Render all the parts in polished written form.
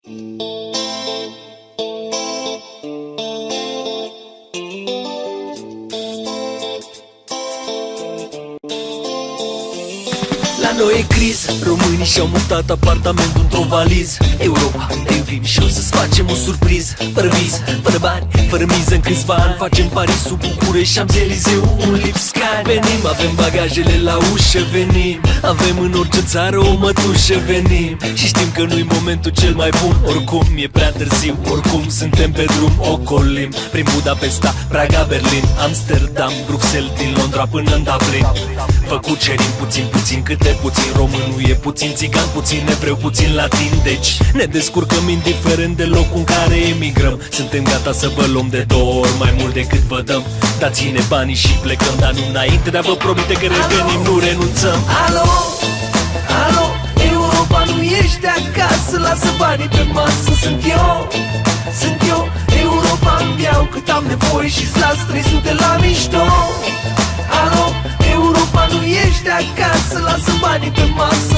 La noi e criză, românii și-au mutat apartamentul într-o valiză. Europa, te iubim și o să-ți facem o surpriză. Fără viză, fără bani, fără miză, în câțiva ani facem Parisul, București, Șamps-Élysées, un lipscan. Venim, avem bagajele la ușă, venim. Avem în orice țară o mătușă, venim. Și știm că nu-i momentul cel mai bun, oricum e prea târziu, oricum suntem pe drum, ocolim prin Budapesta, Praga, Berlin, Amsterdam, Bruxelles, din Londra până în Dublin. Vă cucerim puțin, puțin, câte puțin. Românul e puțin țigan, puțin evreu, puțin latin. Deci ne descurcăm indiferent de locul în care emigrăm. Suntem gata să vă luăm de 2 ori mai mult decât vă dăm. Dați-ne banii și plecăm, dar nu înainte de a vă promite că revenim, nu renunțăm. Alo, alo, Europa nu ești acasă, lasă banii pe masă. Sunt eu, Europa îmi iau cât am nevoie și-ți las 300 la mișto. Alo, Europa nu ești acasă, lasă banii pe masă.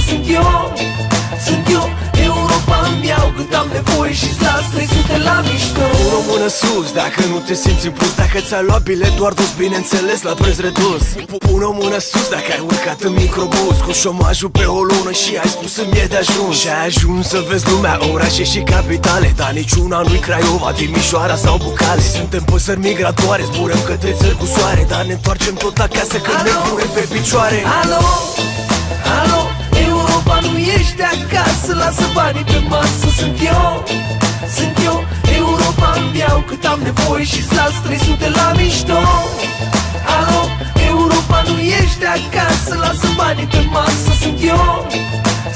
Sunt eu, Europa îmi iau cât am nevoie și-ți las 300 la mișto. O mână sus dacă nu te simți impus, dacă ți-ai luat bilet doar dus, bineînțeles la preț redus. Pune o mână sus dacă ai urcat în microbus cu șomajul pe o lună și ai spus îmi e de ajuns. Și ai ajuns să vezi lumea, orașe și capitale, dar niciuna nu-i Craiova, Timișoara sau Bucale. Suntem păsări migratoare, zburăm către țări cu soare, dar ne întoarcem tot acasă când ne punem pe picioare. Alo, alo, Europa nu ești acasă, lasă banii pe masă. Sunt eu, Europa îmi iau cât am nevoie și-ți las 300 la mișto. Alo, Europa nu ești acasă, lasă banii pe masă.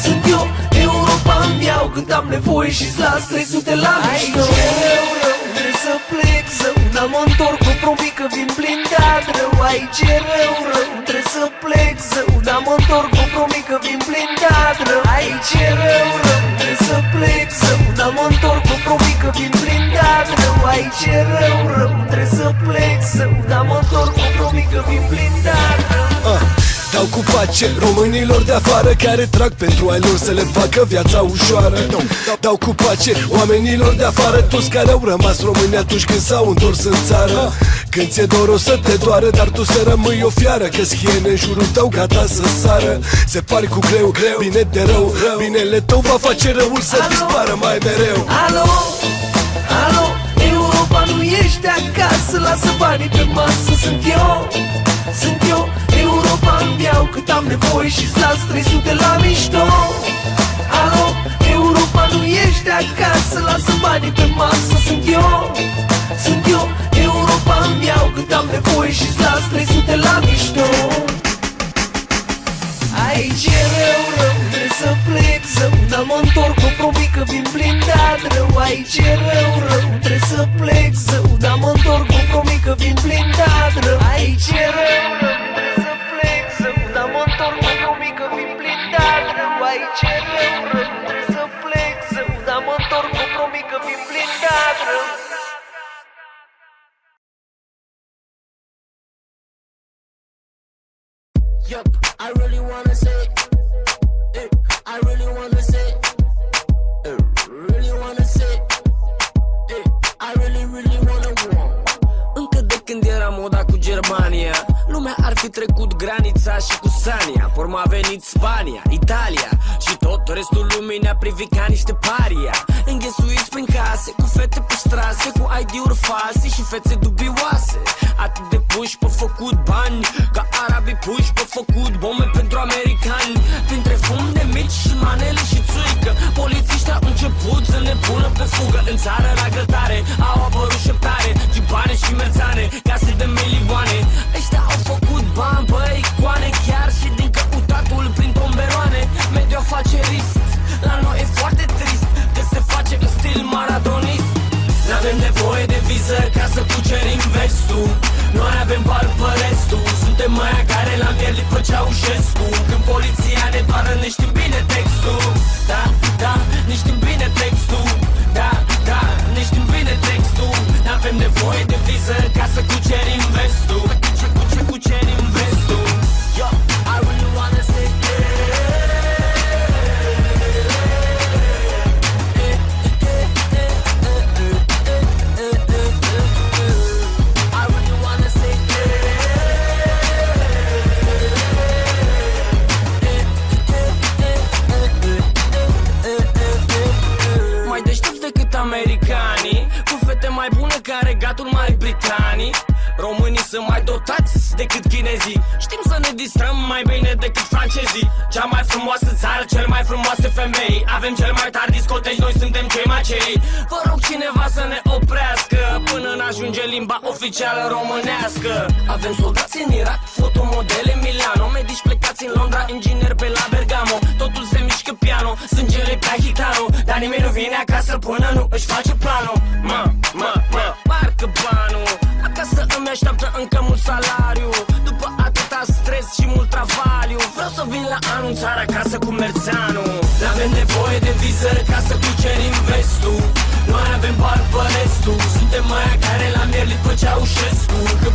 Sunt eu, Europa îmi iau cât am nevoie și-ți las 300 la mișto. Trebuie să plec zău, dar mă întorc, vă promit că vin blindat rău. Aici e rău, trebuie să plec zău, dar mă întorc, vă promit că vin blindat rău. Aici e rău, trebuie să plec zău, dar mă întorc, vă promit că vin blindat rău. Aici e rău, trebuie să plec zău, dar mă întorc, vă promit că vin blindat rău. Dau cu pace românilor de afară care trag pentru ai lor să le facă viața ușoară. Dau cu pace oamenilor de afară, toți care au rămas români atunci când s-au întors în țară. Când ți-e dor o să te doară, dar tu să rămâi o fiară, că-s hiene în jurul tău gata să sară. Se pari cu greu, bine de rău, binele tău va face răul să dispară mai mereu. Alo, alo, Europa nu ești acasă, lasă banii pe masă. Sunt eu, Europa îmi iau cât am nevoie și-ți las 300 la mișto. Alo, Europa nu ești acasă, lasă banii pe masă. Sunt eu, Europa îmi iau cât am nevoie și-ți las 300 la mișto. Aici e rău, trebuie să plec zău, dar mă întorc, vă promit că vin blindat rău. Aici e rău, trebuie să plec zău, dar mă întorc, vă promit că vin blindat rău. Aici e rău, trebuie să plec zău, dar mă întorc, vă promit că vin blindat rău. Aici e rău, trebuie să plec zău, dar mă întorc, vă promit că vin blindat rău. Yup, I really wanna say, I really wanna say, really wanna say, I really wanna want. Încă de când era moda cu Germania, lumea ar fi trecut granița și cu Sania. Porma a venit Spania, Italia și tot restul lumii ne-a privit ca niște paria. Înghesuiți prin case, cu fete pe strase, cu ID-uri false și fețe dubioase. Atât de puși pe făcut bani, ca arabii puși pe făcut bombe pentru americani. Printre fum de mici și manele și țuică, polițiștii au început să ne pună pe fugă. În țară la grătare au apărut șeptare, gipane și merțane, case de milioane. Ăștia au făcut bani pe icoane, chiar și din căutatul prin tomberoane. Mediul afacerist, la noi e foarte trist, că se face în stil maradonist. N-avem nevoie de viză ca să cucerim vestul, noi avem bani pe restul. Suntem aia care l-am pierdit pe Ceaușescu, când poliția ne doară ne știm bine textul. mai bună ca Regatul Marii Britanii. Românii sunt mai dotați decât chinezii. Știm să ne distrăm mai bine decât francezii. Cea mai frumoasă țară, cel mai frumoase femei. Avem cel mai tari discoteci, noi suntem cei mai cei. Vă rog cineva să ne oprească până n-ajunge limba oficială românească. Avem soldați în Irak, fotomodele în Milano, medici plecați în Londra, ingineri pe la Bergamo. Totul se mișcă piano, sângele pe Hitano, dar nimeni nu vine acasă până nu își face planul. Parcă banul acasă îmi așteaptă încă mult salariu. După atâta stres și mult travaliu, vreau să vin la anul în țara acasă cu Merțeanu. N-avem nevoie de viză ca să cucerim vestul. Noi avem bani pe restul. Suntem aia care la mier li pe Ceaușescu. Că